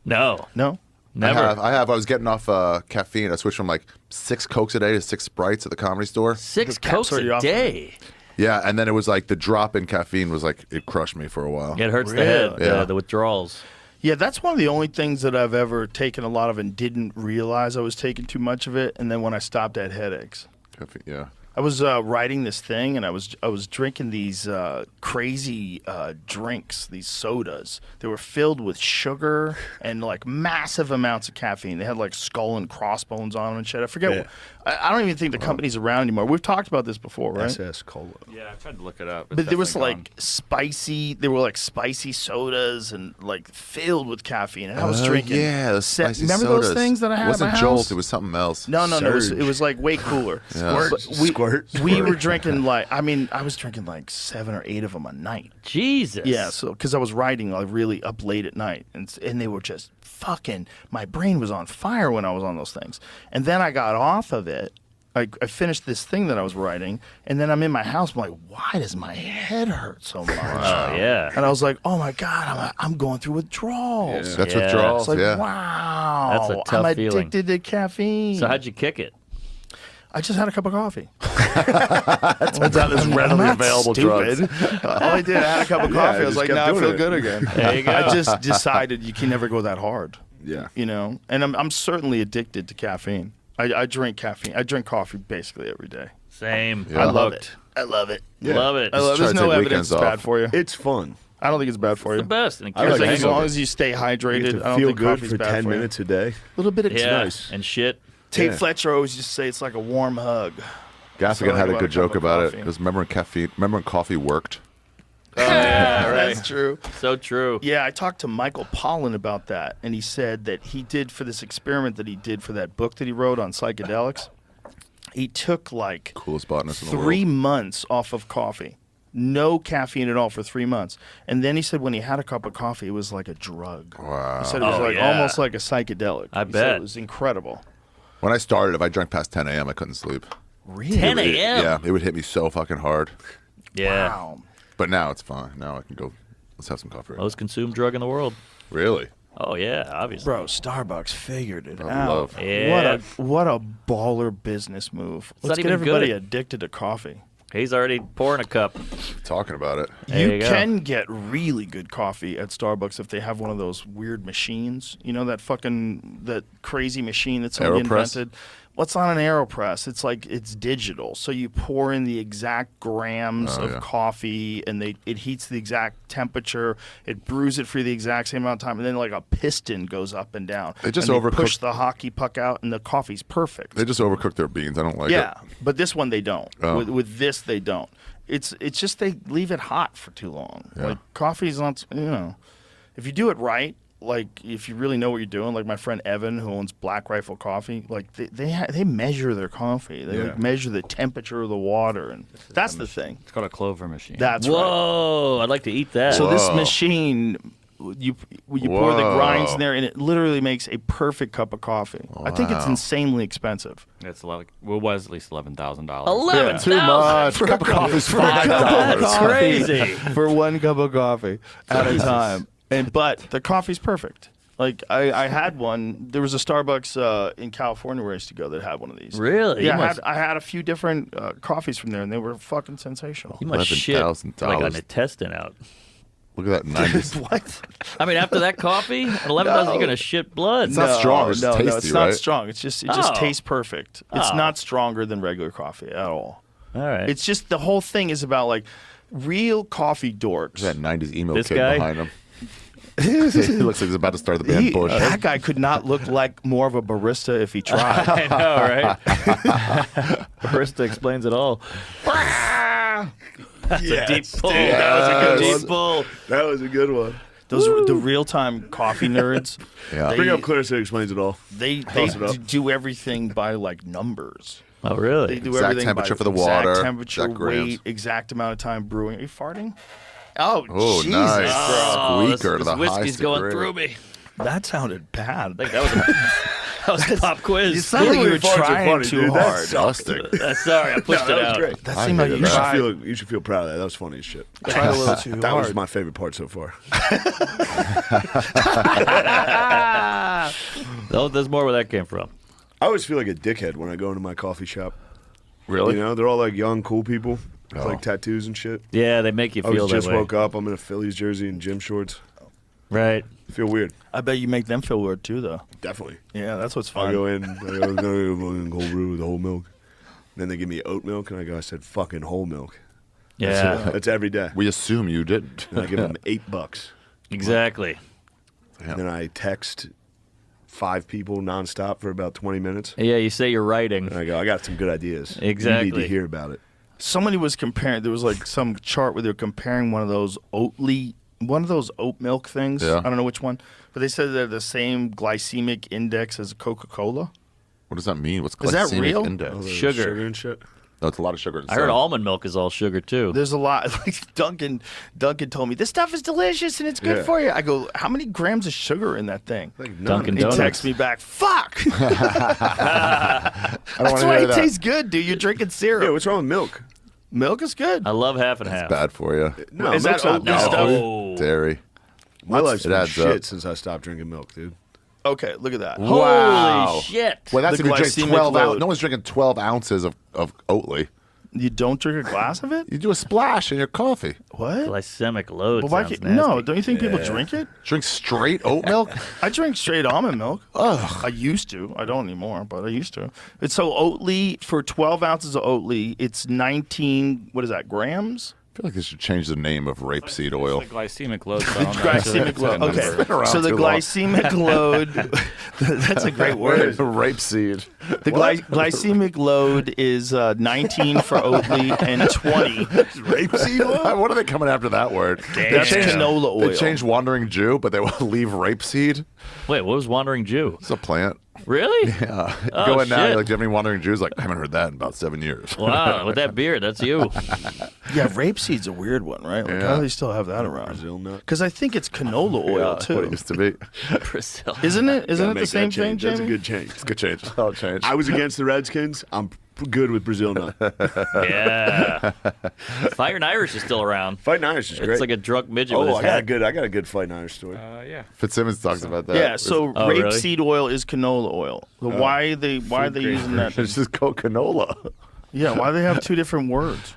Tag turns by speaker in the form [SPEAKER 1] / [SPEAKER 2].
[SPEAKER 1] No.
[SPEAKER 2] Never.
[SPEAKER 3] I have. I was getting off caffeine. I switched from like 6 Cokes a day to 6 Sprites at the Comedy Store.
[SPEAKER 1] 6 Cokes a day.
[SPEAKER 3] Yeah, and then it was like the drop in caffeine was like, it crushed me for a while.
[SPEAKER 1] It hurts the head,
[SPEAKER 3] Yeah.
[SPEAKER 1] the withdrawals.
[SPEAKER 4] Yeah, that's one of the only things that I've ever taken a lot of and didn't realize I was taking too much of it. And then when I stopped, I had headaches.
[SPEAKER 3] Caffeine, yeah.
[SPEAKER 4] I was writing this thing, and I was drinking these crazy drinks, these sodas. They were filled with sugar and like massive amounts of caffeine. They had like skull and crossbones on them and shit. I forget. I don't even think the company's around anymore. We've talked about this before, right?
[SPEAKER 5] SS Cola.
[SPEAKER 2] Yeah, I tried to look it up.
[SPEAKER 4] But there was like spicy. There were like spicy sodas and like filled with caffeine. And I was drinking.
[SPEAKER 3] Yeah, the spicy
[SPEAKER 4] Remember
[SPEAKER 3] sodas.
[SPEAKER 4] those things that I had
[SPEAKER 3] It wasn't
[SPEAKER 4] at my
[SPEAKER 3] Jolt.
[SPEAKER 4] house?
[SPEAKER 3] It was something else.
[SPEAKER 4] No. It was like way cooler.
[SPEAKER 3] Yeah.
[SPEAKER 4] We were drinking like I was drinking like 7 or 8 of them a night.
[SPEAKER 1] Jesus.
[SPEAKER 4] Yeah, so because I was writing like really up late at night, and they were just fucking. My brain was on fire when I was on those things, and then I got off of it. I finished this thing that I was writing, and then I'm in my house. I'm like, why does my head hurt so much?
[SPEAKER 1] Oh, yeah.
[SPEAKER 4] And I was like, oh my God, I'm going through withdrawals.
[SPEAKER 3] Yeah. That's withdrawals,
[SPEAKER 4] It's like,
[SPEAKER 3] yeah.
[SPEAKER 4] wow.
[SPEAKER 1] That's a tough
[SPEAKER 4] I'm
[SPEAKER 1] feeling.
[SPEAKER 4] addicted to caffeine.
[SPEAKER 1] So how'd you kick it?
[SPEAKER 4] I just had a cup of coffee.
[SPEAKER 5] Turns out it's readily available drugs.
[SPEAKER 4] All I did, I had a cup of coffee. I was
[SPEAKER 5] just
[SPEAKER 4] like,
[SPEAKER 5] kept
[SPEAKER 4] now I
[SPEAKER 5] doing
[SPEAKER 4] feel
[SPEAKER 5] it.
[SPEAKER 4] good again.
[SPEAKER 1] There you go.
[SPEAKER 4] I just decided you can never go that hard.
[SPEAKER 5] Yeah.
[SPEAKER 4] You know, and I'm certainly addicted to caffeine. I drink caffeine. I drink coffee basically every day.
[SPEAKER 1] Same.
[SPEAKER 3] Yeah.
[SPEAKER 4] I love
[SPEAKER 1] Hooked.
[SPEAKER 4] it. I love it.
[SPEAKER 1] Love it.
[SPEAKER 4] I love.
[SPEAKER 3] try
[SPEAKER 4] There's
[SPEAKER 3] to
[SPEAKER 4] no
[SPEAKER 3] take
[SPEAKER 4] evidence
[SPEAKER 3] weekends
[SPEAKER 4] it's bad
[SPEAKER 3] off.
[SPEAKER 4] for you.
[SPEAKER 5] It's fun.
[SPEAKER 4] I don't think it's bad for
[SPEAKER 1] It's
[SPEAKER 4] you.
[SPEAKER 1] the best. And it
[SPEAKER 5] I
[SPEAKER 1] cures
[SPEAKER 5] like
[SPEAKER 4] Like, as
[SPEAKER 5] hangover.
[SPEAKER 4] long as you stay
[SPEAKER 5] You
[SPEAKER 4] hydrated,
[SPEAKER 5] get
[SPEAKER 4] I
[SPEAKER 5] to
[SPEAKER 4] don't
[SPEAKER 5] feel
[SPEAKER 4] think
[SPEAKER 5] good
[SPEAKER 4] coffee's
[SPEAKER 5] for
[SPEAKER 4] bad
[SPEAKER 5] 10
[SPEAKER 4] for
[SPEAKER 5] minutes a day.
[SPEAKER 4] you. A little bit of
[SPEAKER 1] Yeah.
[SPEAKER 5] nice.
[SPEAKER 1] And shit.
[SPEAKER 4] Tate
[SPEAKER 5] Yeah.
[SPEAKER 4] Fletcher always just say it's like a warm hug.
[SPEAKER 3] Gaffigan
[SPEAKER 4] like
[SPEAKER 3] had a
[SPEAKER 4] about
[SPEAKER 3] good
[SPEAKER 4] a cup
[SPEAKER 3] joke
[SPEAKER 4] of
[SPEAKER 3] about it.
[SPEAKER 4] coffee.
[SPEAKER 3] Because remember when coffee worked?
[SPEAKER 1] Yeah, right.
[SPEAKER 4] That's true.
[SPEAKER 1] So true.
[SPEAKER 4] Yeah, I talked to Michael Pollan about that, and he said that he did for this experiment that he did for that book that he wrote on psychedelics. He took like
[SPEAKER 3] Coolest botanist in the
[SPEAKER 4] 3
[SPEAKER 3] world.
[SPEAKER 4] months off of coffee. No caffeine at all for 3 months. And then he said when he had a cup of coffee, it was like a drug.
[SPEAKER 3] Wow.
[SPEAKER 4] He said it was
[SPEAKER 1] Oh,
[SPEAKER 4] like
[SPEAKER 1] yeah.
[SPEAKER 4] almost like a psychedelic.
[SPEAKER 1] I
[SPEAKER 4] He said
[SPEAKER 1] bet.
[SPEAKER 4] it was incredible.
[SPEAKER 3] When I started, if I drank past 10 a.m., I couldn't sleep.
[SPEAKER 4] Really?
[SPEAKER 1] 10 a.m.?
[SPEAKER 3] Yeah, it would hit me so fucking hard.
[SPEAKER 1] Yeah.
[SPEAKER 4] Wow.
[SPEAKER 3] But now it's fine. Now I can go, let's have some coffee.
[SPEAKER 1] Most consumed drug in the world.
[SPEAKER 3] Really?
[SPEAKER 1] Oh, yeah, obviously.
[SPEAKER 4] Bro, Starbucks figured it
[SPEAKER 3] Bro,
[SPEAKER 4] out.
[SPEAKER 3] love.
[SPEAKER 1] Yeah.
[SPEAKER 4] What a baller business move. Let's
[SPEAKER 1] not
[SPEAKER 4] get
[SPEAKER 1] even
[SPEAKER 4] everybody
[SPEAKER 1] good.
[SPEAKER 4] addicted to coffee.
[SPEAKER 1] He's already pouring a cup.
[SPEAKER 3] Talking about it.
[SPEAKER 1] There
[SPEAKER 4] You
[SPEAKER 1] you go.
[SPEAKER 4] can get really good coffee at Starbucks if they have one of those weird machines. You know that crazy machine that somebody
[SPEAKER 3] AeroPress?
[SPEAKER 4] invented? What's on an AeroPress? It's like it's digital. So you pour in the exact grams of
[SPEAKER 3] yeah.
[SPEAKER 4] coffee and it heats the exact temperature. It brews it for the exact same amount of time, and then like a piston goes up and down.
[SPEAKER 3] They just
[SPEAKER 4] and
[SPEAKER 3] overcook-
[SPEAKER 4] push the hockey puck out and the coffee's perfect.
[SPEAKER 3] They just overcook their beans. I don't like
[SPEAKER 4] Yeah,
[SPEAKER 3] it.
[SPEAKER 4] but this one they don't.
[SPEAKER 3] Oh.
[SPEAKER 4] With this they don't. It's just they leave it hot for too long.
[SPEAKER 3] Yeah.
[SPEAKER 4] Like coffee's not, if you do it right, like if you really know what you're doing, like my friend Evan who owns Black Rifle Coffee, like they measure their coffee. They like measure the temperature of the water, and that's the thing.
[SPEAKER 2] It's called a clover machine.
[SPEAKER 4] That's right.
[SPEAKER 1] Whoa, I'd like to eat that.
[SPEAKER 4] So this
[SPEAKER 3] Whoa.
[SPEAKER 4] machine, you pour the
[SPEAKER 3] Whoa.
[SPEAKER 4] grinds in there, and it literally makes a perfect cup of coffee. I think it's
[SPEAKER 3] Wow.
[SPEAKER 4] insanely expensive.
[SPEAKER 2] It's like, well, it was at least $11,000.
[SPEAKER 1] $11,000.
[SPEAKER 3] Too much. A cup of coffee's $5.
[SPEAKER 1] That's crazy.
[SPEAKER 4] For one cup of coffee at a time. But the coffee's perfect. Like I had one. There was a Starbucks in California where I used to go that had one of these.
[SPEAKER 1] Really?
[SPEAKER 4] Yeah,
[SPEAKER 1] You must-
[SPEAKER 4] I had a few different coffees from there, and they were fucking sensational.
[SPEAKER 1] You must shit
[SPEAKER 3] $11,000.
[SPEAKER 1] like an intestine out.
[SPEAKER 3] Look at that 90s.
[SPEAKER 4] What?
[SPEAKER 1] I mean, after that coffee, at 11,000, you're going to shit blood.
[SPEAKER 3] It's not strong, it's tasty,
[SPEAKER 4] it's not
[SPEAKER 3] right?
[SPEAKER 4] strong. It just tastes perfect. It's
[SPEAKER 1] Oh.
[SPEAKER 4] not stronger than regular coffee at all.
[SPEAKER 1] All right.
[SPEAKER 4] It's just the whole thing is about like real coffee dorks.
[SPEAKER 3] That 90s emo
[SPEAKER 1] This
[SPEAKER 3] kid
[SPEAKER 1] guy?
[SPEAKER 3] behind him. He looks like he's about to start the band Bush.
[SPEAKER 4] That guy could not look like more of a barista if he tried.
[SPEAKER 1] I know, right? Barista explains it all. That's a deep pull. That was a good deep pull.
[SPEAKER 5] That was a good one.
[SPEAKER 4] Those the real time coffee nerds.
[SPEAKER 3] Yeah.
[SPEAKER 4] They-
[SPEAKER 5] Bring up Clarissa explains it all.
[SPEAKER 4] They
[SPEAKER 5] Toss it up.
[SPEAKER 4] do everything by like numbers.
[SPEAKER 1] Oh, really?
[SPEAKER 4] They do
[SPEAKER 3] Exact
[SPEAKER 4] everything
[SPEAKER 3] temperature
[SPEAKER 4] by
[SPEAKER 3] for the
[SPEAKER 4] exact
[SPEAKER 3] water,
[SPEAKER 4] temperature,
[SPEAKER 3] exact grams.
[SPEAKER 4] weight, exact amount of time brewing. Are you farting? Oh,
[SPEAKER 3] Oh,
[SPEAKER 4] Jesus,
[SPEAKER 3] nice.
[SPEAKER 4] bro.
[SPEAKER 1] Oh,
[SPEAKER 3] Squeaker to
[SPEAKER 1] this
[SPEAKER 3] the
[SPEAKER 1] whiskey's
[SPEAKER 3] highest
[SPEAKER 1] going
[SPEAKER 3] degree.
[SPEAKER 1] through me.
[SPEAKER 4] That sounded bad.
[SPEAKER 1] I think that was a,
[SPEAKER 2] That was a pop
[SPEAKER 4] You
[SPEAKER 2] quiz.
[SPEAKER 4] sound like you were
[SPEAKER 5] Farts are
[SPEAKER 4] trying
[SPEAKER 5] funny,
[SPEAKER 4] too
[SPEAKER 5] dude.
[SPEAKER 4] hard.
[SPEAKER 3] Disgusting.
[SPEAKER 2] Sorry, I pushed it
[SPEAKER 5] that was
[SPEAKER 2] out.
[SPEAKER 5] great.
[SPEAKER 4] That
[SPEAKER 3] I
[SPEAKER 4] seemed like
[SPEAKER 3] hated
[SPEAKER 4] you
[SPEAKER 3] that.
[SPEAKER 5] You should feel proud of that. That was funny as shit.
[SPEAKER 4] tried a little too
[SPEAKER 5] That
[SPEAKER 4] hard.
[SPEAKER 5] was my favorite part so far.
[SPEAKER 2] Oh, there's more where that came from.
[SPEAKER 5] I always feel like a dickhead when I go into my coffee shop.
[SPEAKER 3] Really?
[SPEAKER 5] You know, they're all like young, cool people with
[SPEAKER 3] Oh.
[SPEAKER 5] like tattoos and shit.
[SPEAKER 2] Yeah, they make you
[SPEAKER 5] I
[SPEAKER 2] feel that
[SPEAKER 5] just
[SPEAKER 2] way.
[SPEAKER 5] woke up. I'm in a Phillies jersey and gym shorts.
[SPEAKER 2] Right.
[SPEAKER 5] I feel weird.
[SPEAKER 4] I bet you make them feel weird too, though.
[SPEAKER 5] Definitely.
[SPEAKER 4] Yeah, that's what's
[SPEAKER 5] I
[SPEAKER 4] fun.
[SPEAKER 5] go in, I go, "I'm gonna get cold brew with whole milk." Then they give me oat milk, and I go, "I said fucking whole milk."
[SPEAKER 2] Yeah,
[SPEAKER 5] That's every day.
[SPEAKER 3] We assume you didn't.
[SPEAKER 5] And I give them $8.
[SPEAKER 2] exactly.
[SPEAKER 5] And then I text 5 people nonstop for about 20 minutes.
[SPEAKER 2] Yeah, you say you're writing.
[SPEAKER 5] And I go, "I got some good ideas. You
[SPEAKER 2] Exactly.
[SPEAKER 5] need to hear about it."
[SPEAKER 4] Somebody was comparing. There was like some chart where they were comparing one of those oat milk things.
[SPEAKER 3] Yeah.
[SPEAKER 4] I don't know which one, but they said they're the same glycemic index as Coca-Cola.
[SPEAKER 3] What does that mean? What's
[SPEAKER 4] Is that
[SPEAKER 3] glycemic
[SPEAKER 4] real?
[SPEAKER 3] index?
[SPEAKER 5] Oh, the
[SPEAKER 2] Sugar.
[SPEAKER 5] and shit.
[SPEAKER 3] No, it's a lot of sugar.
[SPEAKER 2] I heard almond milk is all sugar too.
[SPEAKER 4] There's a lot. Like Duncan told me this stuff is delicious and it's good
[SPEAKER 5] Yeah.
[SPEAKER 4] for you. I go, how many grams of sugar in that thing?
[SPEAKER 5] Like none.
[SPEAKER 2] Dunkin'
[SPEAKER 4] He
[SPEAKER 2] Donuts.
[SPEAKER 4] texts me back, fuck.
[SPEAKER 3] I don't
[SPEAKER 4] That's
[SPEAKER 3] wanna
[SPEAKER 4] why
[SPEAKER 3] hear
[SPEAKER 4] it
[SPEAKER 3] that.
[SPEAKER 4] tastes good, dude. You're drinking syrup.
[SPEAKER 5] Yeah, what's wrong with milk?
[SPEAKER 4] Milk is good.
[SPEAKER 2] I love half and half.
[SPEAKER 3] It's bad for you.
[SPEAKER 5] No,
[SPEAKER 4] Is
[SPEAKER 5] milk's
[SPEAKER 4] that
[SPEAKER 5] not
[SPEAKER 4] oatmeal
[SPEAKER 5] bad.
[SPEAKER 4] stuff?
[SPEAKER 2] Oh.
[SPEAKER 3] Dairy.
[SPEAKER 5] My life's
[SPEAKER 3] It
[SPEAKER 5] been
[SPEAKER 3] adds
[SPEAKER 5] shit
[SPEAKER 3] up.
[SPEAKER 5] since I stopped drinking milk, dude.
[SPEAKER 4] Okay, look at that.
[SPEAKER 3] Wow.
[SPEAKER 2] Holy shit.
[SPEAKER 3] Well, that's
[SPEAKER 4] The
[SPEAKER 3] if you drink
[SPEAKER 4] glycemic
[SPEAKER 3] 12
[SPEAKER 4] load.
[SPEAKER 3] ounces. No one's drinking 12 ounces of Oatly.
[SPEAKER 4] You don't drink a glass of it?
[SPEAKER 3] You do a splash in your coffee.
[SPEAKER 4] What?
[SPEAKER 2] Glycemic load.
[SPEAKER 4] But why
[SPEAKER 2] sounds
[SPEAKER 4] can't,
[SPEAKER 2] nasty.
[SPEAKER 4] no, don't you think people drink it?
[SPEAKER 3] Drink straight oat milk?
[SPEAKER 4] I drink straight almond milk. I used to. I don't anymore, but I used to. It's so Oatly, for 12 ounces of Oatly, it's 19, what is that, grams?
[SPEAKER 3] I feel like they should change the name of rapeseed oil.
[SPEAKER 2] It's the glycemic load. so I don't know.
[SPEAKER 4] Glycemic load.
[SPEAKER 2] It's a
[SPEAKER 4] Okay.
[SPEAKER 2] number.
[SPEAKER 3] around
[SPEAKER 4] So the
[SPEAKER 3] too long.
[SPEAKER 4] glycemic load, that's a great word.
[SPEAKER 3] Rapeseed.
[SPEAKER 4] The glycemic load is 19 for Oatly and 20.
[SPEAKER 5] Rapeseed oil?
[SPEAKER 3] What are they coming after that word?
[SPEAKER 4] That's canola oil.
[SPEAKER 3] They changed Wandering Jew, but they will leave rapeseed.
[SPEAKER 2] Wait, what was Wandering Jew?
[SPEAKER 3] It's a plant.
[SPEAKER 2] Really?
[SPEAKER 3] Yeah.
[SPEAKER 2] Oh,
[SPEAKER 3] Go in now,
[SPEAKER 2] shit.
[SPEAKER 3] you're like, do you have any Wandering Jews? Like, I haven't heard that in about 7 years.
[SPEAKER 2] Wow, with that beard, that's you.
[SPEAKER 4] Yeah, rapeseed's a weird one, right? Like,
[SPEAKER 3] Yeah.
[SPEAKER 4] how do they still have that around?
[SPEAKER 5] Brazil nut.
[SPEAKER 4] Because I think it's canola oil,
[SPEAKER 3] Yeah, what it
[SPEAKER 4] too.
[SPEAKER 3] used to be.
[SPEAKER 2] Brazil.
[SPEAKER 4] Isn't it? Isn't
[SPEAKER 5] Gotta
[SPEAKER 4] it the
[SPEAKER 5] make
[SPEAKER 4] same
[SPEAKER 5] that
[SPEAKER 4] thing,
[SPEAKER 5] change. That's a
[SPEAKER 4] Jamie?
[SPEAKER 5] good change.
[SPEAKER 3] It's a good change. That'll change.
[SPEAKER 5] I was against the Redskins. I'm good with Brazil nut.
[SPEAKER 2] Yeah. Fire and Irish is still around.
[SPEAKER 5] Fighting Irish is great.
[SPEAKER 2] It's like a drunk midget with
[SPEAKER 5] oh,
[SPEAKER 2] his
[SPEAKER 5] I got a
[SPEAKER 2] head.
[SPEAKER 5] good. I got a good Fighting Irish story.
[SPEAKER 2] Yeah.
[SPEAKER 3] Fitzsimmons talks about that.
[SPEAKER 4] Yeah, so
[SPEAKER 2] Oh, really?
[SPEAKER 4] rapeseed oil is canola oil. So why are they using that?
[SPEAKER 3] It's just called canola.
[SPEAKER 4] Yeah, why do they have two different words?